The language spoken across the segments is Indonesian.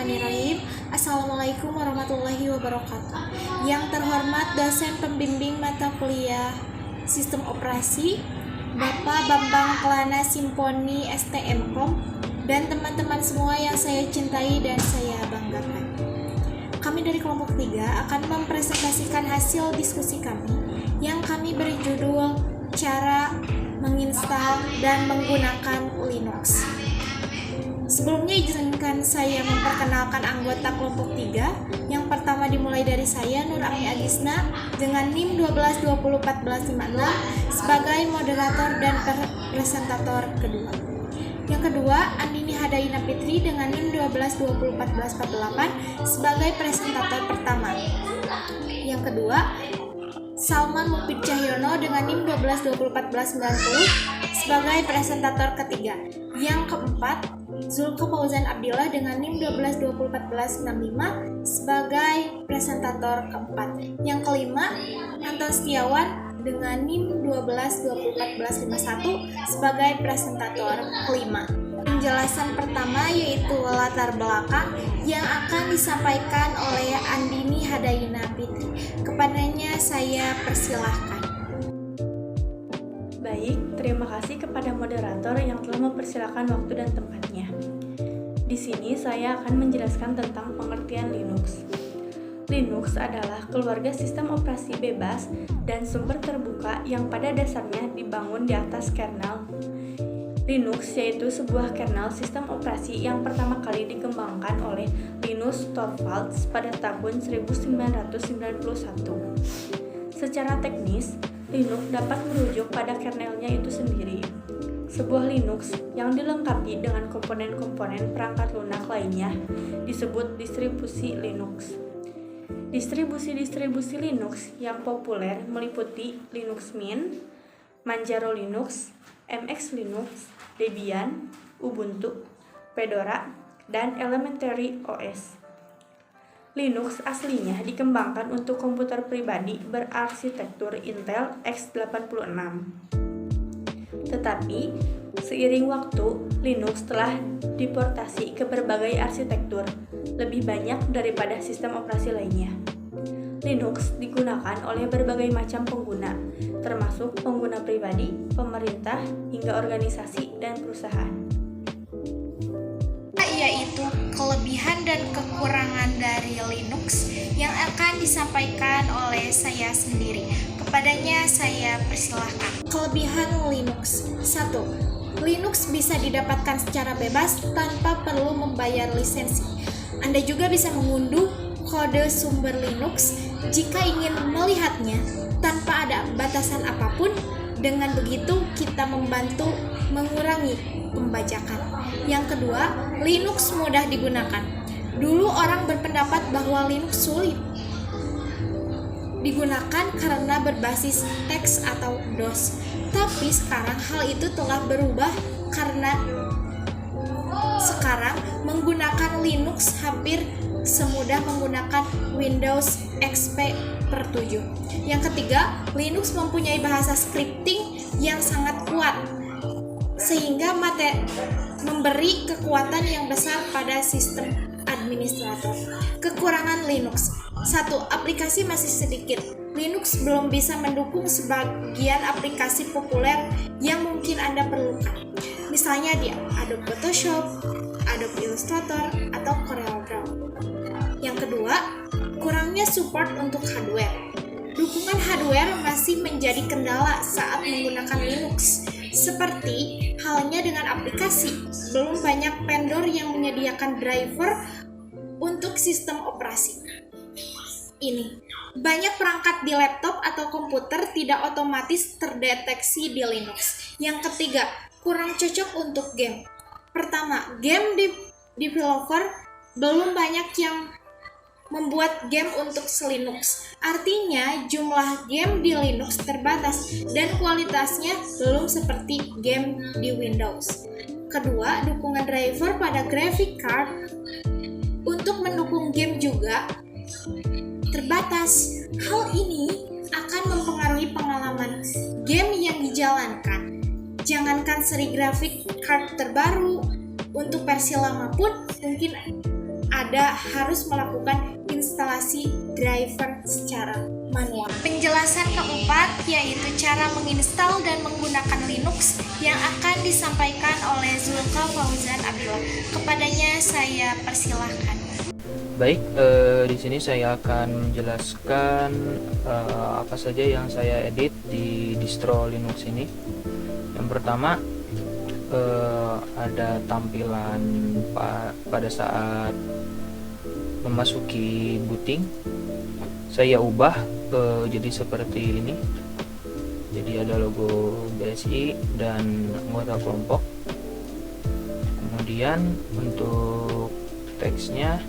Bismillahirrahmanirrahim. Assalamualaikum warahmatullahi wabarakatuh. Yang terhormat dosen pembimbing mata kuliah Sistem Operasi, Bapak Bambang Kelana Simponi STMkom, dan teman-teman semua yang saya cintai dan saya banggakan. Kami dari kelompok 3 akan mempresentasikan hasil diskusi kami yang kami beri judul cara menginstal dan menggunakan Linux. Sebelumnya izinkan saya memperkenalkan anggota kelompok 3. Yang pertama dimulai dari saya, Nur Ami Agisna, dengan NIM 12201456 sebagai moderator dan presentator kedua. Yang kedua, Andini Hadaina Fitri dengan NIM 12201448 sebagai presentator pertama. Yang kedua, Salman Mufid Cahyono dengan NIM 12201490 sebagai presentator ketiga. Yang keempat, Zulka Fauzan Abdillah dengan NIM 12201465 sebagai presentator keempat. Yang kelima, Anton Setiawan dengan NIM 12201451 sebagai presentator kelima. Penjelasan pertama yaitu latar belakang yang akan disampaikan oleh Andini Hadaina Fitri. Kepadanya saya persilahkan. Baik, terima kasih kepada moderator yang telah mempersilakan waktu dan tempatnya. Di sini saya akan menjelaskan tentang pengertian Linux. Linux adalah keluarga sistem operasi bebas dan sumber terbuka yang pada dasarnya dibangun di atas kernel. Linux yaitu sebuah kernel sistem operasi yang pertama kali dikembangkan oleh Linus Torvalds pada tahun 1991. Secara teknis, Linux dapat merujuk pada kernelnya itu sendiri. Sebuah Linux yang dilengkapi dengan komponen-komponen perangkat lunak lainnya disebut distribusi Linux. Distribusi-distribusi Linux yang populer meliputi Linux Mint, Manjaro Linux, MX Linux, Debian, Ubuntu, Fedora, dan Elementary OS. Linux aslinya dikembangkan untuk komputer pribadi berarsitektur Intel x86. Tetapi, seiring waktu, Linux telah diportasi ke berbagai arsitektur, lebih banyak daripada sistem operasi lainnya. Linux digunakan oleh berbagai macam pengguna, termasuk pengguna pribadi, pemerintah, hingga organisasi dan perusahaan. Yaitu kelebihan dan kekurangan dari Linux yang akan disampaikan oleh saya sendiri. Kepadanya saya persilahkan. Kelebihan Linux. 1. Linux bisa didapatkan secara bebas tanpa perlu membayar lisensi. Anda juga bisa mengunduh kode sumber Linux jika ingin melihatnya tanpa ada batasan apapun. Dengan begitu kita membantu mengurangi pembajakan. Yang kedua, Linux mudah digunakan. Dulu orang berpendapat bahwa Linux sulit digunakan karena berbasis teks atau DOS. Tapi sekarang hal itu telah berubah karena sekarang menggunakan Linux hampir semudah menggunakan Windows XP per 7. Yang ketiga, Linux mempunyai bahasa scripting yang sangat kuat sehingga memberi kekuatan yang besar pada sistem administrator. Kekurangan Linux. 1. Aplikasi masih sedikit. Linux belum bisa mendukung sebagian aplikasi populer yang mungkin Anda perlukan. Misalnya di Adobe Photoshop, Adobe Illustrator, atau CorelDRAW. Yang kedua, kurangnya support untuk hardware. Dukungan hardware masih menjadi kendala saat menggunakan Linux. Seperti halnya dengan aplikasi, belum banyak vendor yang menyediakan driver untuk sistem operasi. Ini, banyak perangkat di laptop atau komputer tidak otomatis terdeteksi di Linux. Yang ketiga, kurang cocok untuk game. Pertama, game developer belum banyak yang membuat game untuk Linux. Artinya, jumlah game di Linux terbatas dan kualitasnya belum seperti game di Windows. Kedua, dukungan driver pada graphic card untuk mendukung game juga terbatas. Hal ini akan mempengaruhi pengalaman game yang dijalankan. Jangankan seri grafik card terbaru, untuk versi lama pun mungkin ada harus melakukan instalasi driver secara manual. Penjelasan keempat yaitu cara menginstal dan menggunakan Linux yang akan disampaikan oleh Zulka Fauzan Abdullah. Kepadanya saya persilahkan. Baik, di sini saya akan menjelaskan apa saja yang saya edit di distro Linux ini. Yang pertama, ada tampilan pada saat memasuki booting. Saya ubah jadi seperti ini. Jadi ada logo BSI dan anggota kelompok. Kemudian untuk teksnya,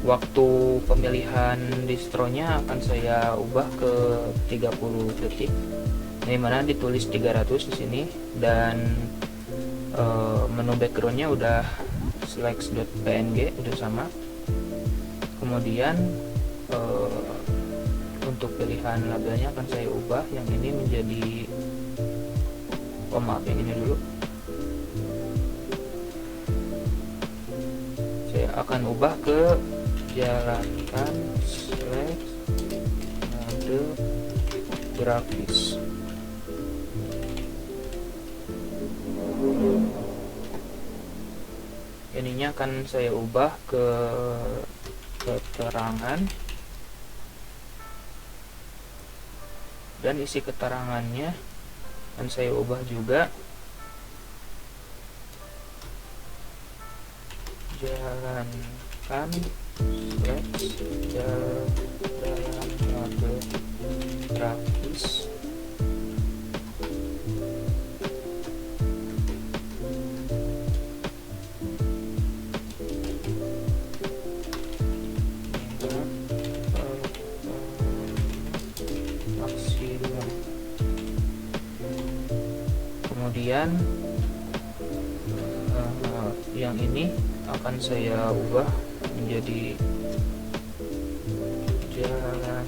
waktu pemilihan distronya akan saya ubah ke 30 detik, di mana ditulis 300 di sini, dan menu backgroundnya udah slash.png udah sama. Kemudian untuk pilihan labelnya akan saya ubah, yang ini menjadi maaf, yang ini dulu. Saya akan ubah ke jalankan slash mode grafis. Ininya akan saya ubah ke keterangan, dan isi keterangannya akan saya ubah juga jalankan slash dalam mode grafis. Maksimum. Kemudian yang ini akan saya ubah menjadi jalankan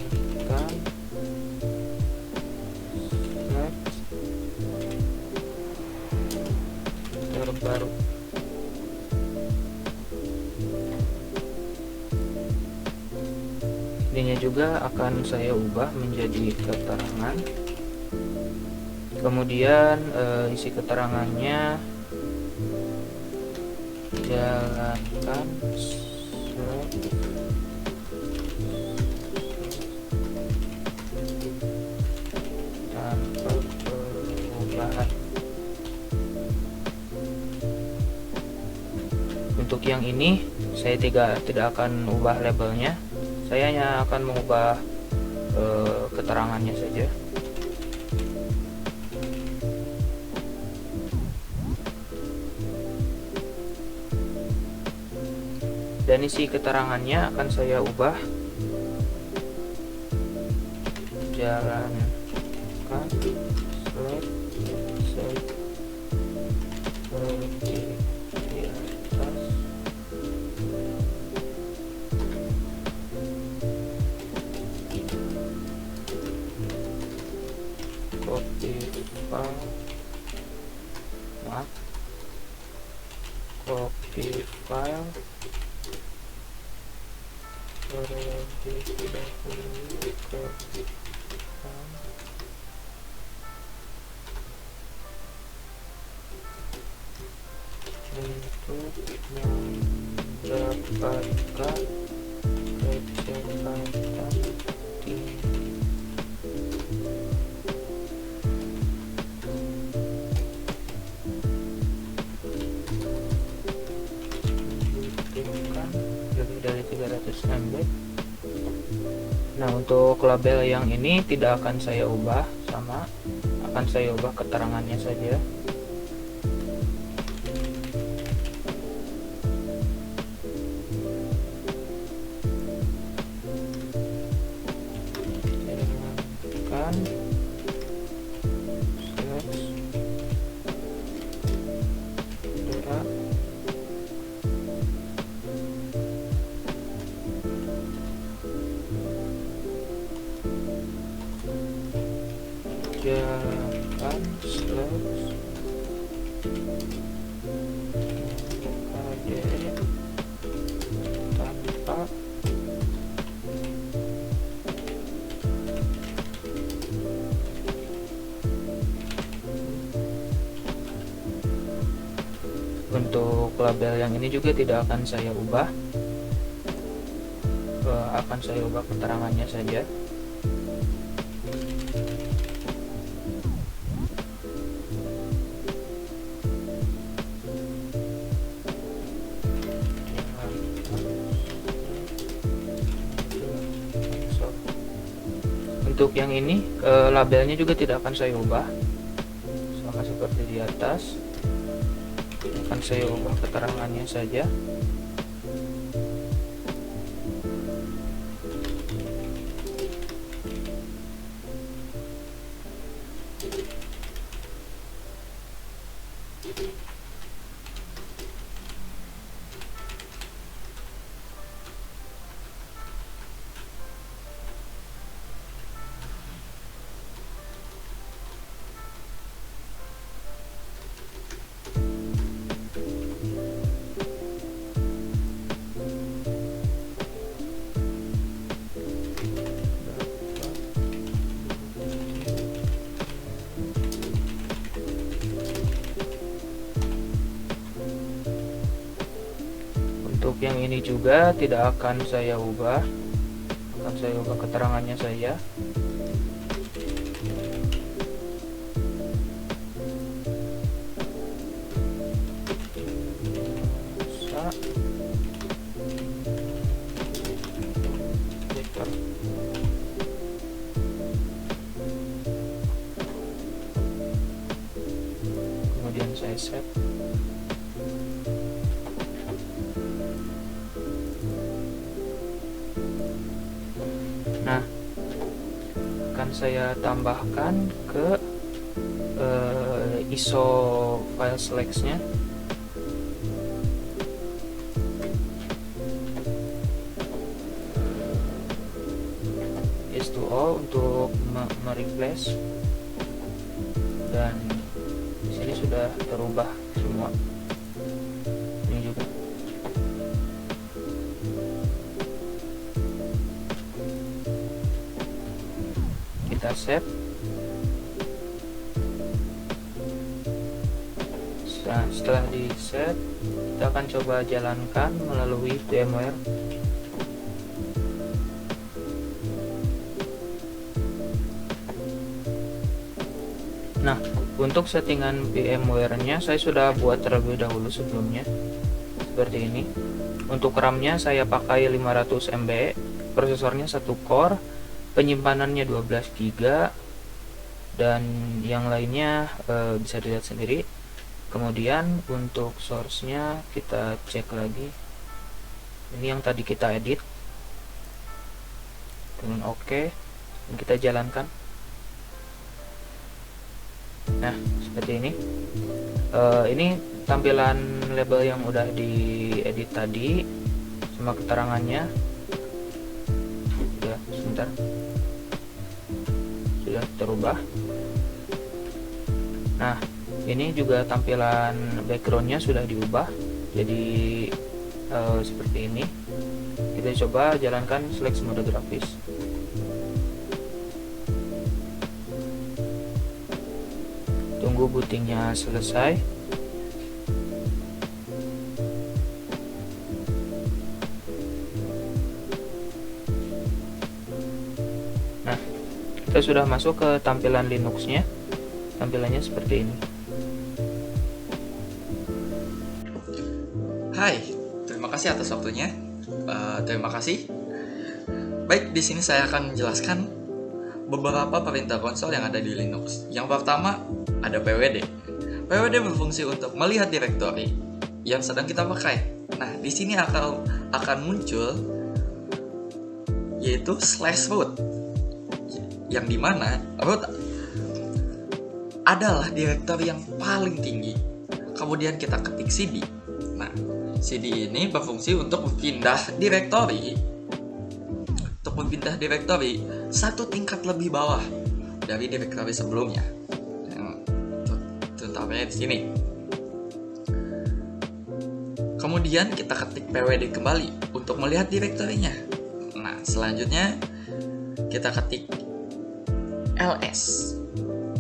slash terbaru. Ininya juga akan saya ubah menjadi keterangan. Kemudian isi keterangannya jalankan tanpa perubahan. Untuk yang ini saya tidak akan ubah labelnya, saya hanya akan mengubah keterangannya saja. Dan isi keterangannya akan saya ubah jalankan slash seperti di atas. Copy file terlebih dahulu ke untuk mendapatkan kecepatan tinggi. Lebih dari 300 MB. Nah, untuk label yang ini tidak akan saya ubah, sama akan saya ubah keterangannya saja. Jalankan jalankan slash untuk label yang ini juga tidak akan saya ubah, akan saya ubah keterangannya saja. Untuk yang ini labelnya juga tidak akan saya ubah, sama seperti di atas, akan saya ubah keterangannya saja. Untuk yang ini juga tidak akan saya ubah, akan saya ubah keterangannya saja. Kemudian saya save. Nah, akan saya tambahkan ke ISO file selects-nya. Yes to all untuk mereplace, dan di sini sudah terubah semua. Ini juga. Kita save. Nah, setelah di set, kita akan coba jalankan melalui VMware. Nah, untuk settingan VMware-nya saya sudah buat terlebih dahulu sebelumnya, seperti ini. Untuk RAM-nya saya pakai 500 MB, prosesornya 1 core, penyimpanannya 12 GB, dan yang lainnya bisa dilihat sendiri. Kemudian untuk source-nya kita cek lagi. Ini yang tadi kita edit. Kemudian oke, dan kita jalankan. Nah, seperti ini. Ini tampilan label yang udah diedit tadi sama keterangannya. Sudah, sebentar. Sudah terubah. Nah, ini juga tampilan backgroundnya sudah diubah jadi seperti ini. Kita coba jalankan seleksi mode grafis. Tunggu bootingnya selesai. Nah, kita sudah masuk ke tampilan Linux-nya. Tampilannya seperti ini. Hai, terima kasih atas waktunya. Terima kasih. Baik, di sini saya akan menjelaskan beberapa perintah konsol yang ada di Linux. Yang pertama ada pwd. Pwd berfungsi untuk melihat direktori yang sedang kita pakai. Nah, di sini akan muncul yaitu /root, yang dimana root adalah direktori yang paling tinggi. Kemudian kita ketik cd. Nah, cd ini berfungsi untuk berpindah direktori, satu tingkat lebih bawah dari direktori sebelumnya. Contohnya di sini. Kemudian kita ketik pwd kembali untuk melihat direktorinya. Nah, selanjutnya kita ketik ls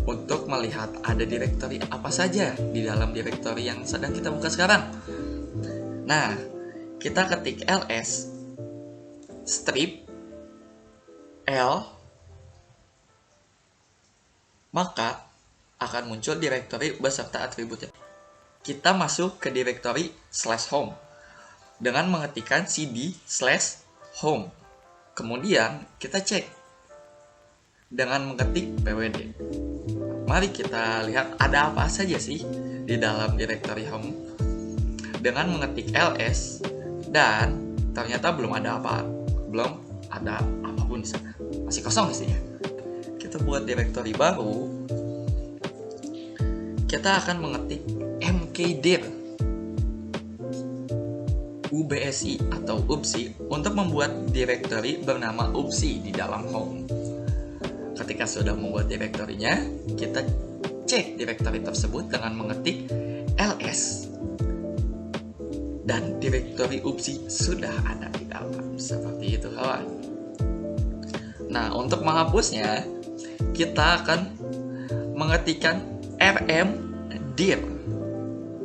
untuk untuk melihat ada directory apa saja di dalam directory yang sedang kita buka sekarang. Nah, kita ketik ls strip l, maka akan muncul directory beserta atributnya. Kita masuk ke directory /home dengan mengetikkan cd/home. Kemudian kita cek dengan mengetik pwd. Mari kita lihat ada apa saja sih di dalam directory home. Dengan mengetik ls, dan ternyata belum ada apapun di sana. Masih kosong isinya. Kita buat directory baru. Kita akan mengetik mkdir ubsi atau ubsi untuk membuat directory bernama ubsi di dalam home. Ketika sudah membuat directory-nya, kita cek directory tersebut dengan mengetik ls, dan directory ubsi sudah ada di dalam. Seperti itu kawan. Nah, untuk menghapusnya, kita akan mengetikkan rmdir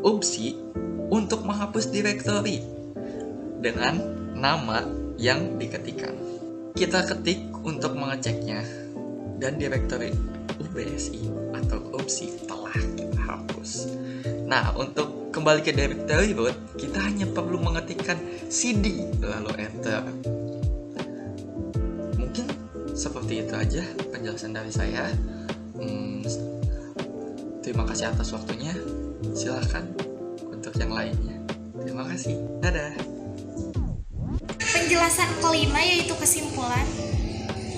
ubsi untuk menghapus directory dengan nama yang diketikkan. Kita ketik untuk mengeceknya, dan directory ubsi atau ubsi telah kita hapus. Nah, untuk kembali ke directory root, kita hanya perlu mengetikkan cd lalu enter. Mungkin seperti itu aja penjelasan dari saya. Terima kasih atas waktunya. Silahkan untuk yang lainnya. Terima kasih. Dadah. Penjelasan kelima yaitu kesimpulan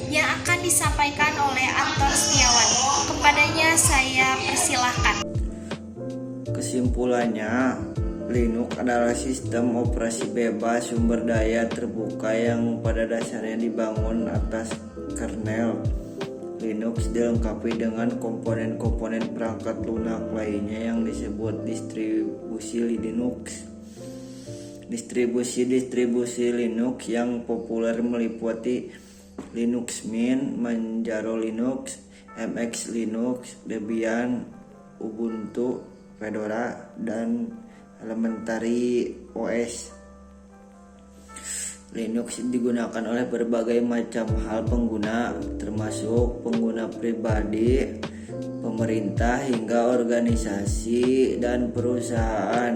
yang akan disampaikan oleh Anton Setiawan. Kepadanya saya persilahkan. Kesimpulannya, Linux adalah sistem operasi bebas sumber daya terbuka yang pada dasarnya dibangun atas kernel. Linux dilengkapi dengan komponen-komponen perangkat lunak lainnya yang disebut distribusi Linux. Distribusi Linux yang populer meliputi Linux Mint, Manjaro Linux, MX Linux, Debian, Ubuntu, Fedora, dan Elementary OS. Linux digunakan oleh berbagai macam hal pengguna, termasuk pengguna pribadi, pemerintah, hingga organisasi dan perusahaan.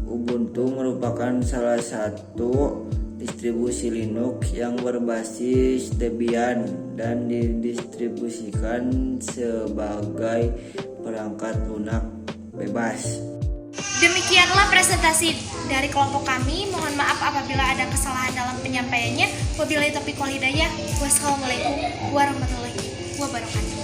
Ubuntu merupakan salah satu distribusi Linux yang berbasis Debian dan didistribusikan sebagai perangkat lunak bebas. Demikianlah presentasi dari kelompok kami. Mohon maaf apabila ada kesalahan dalam penyampaiannya. Wabillahi taufiq wal hidayah. Wassalamualaikum warahmatullahi wabarakatuh.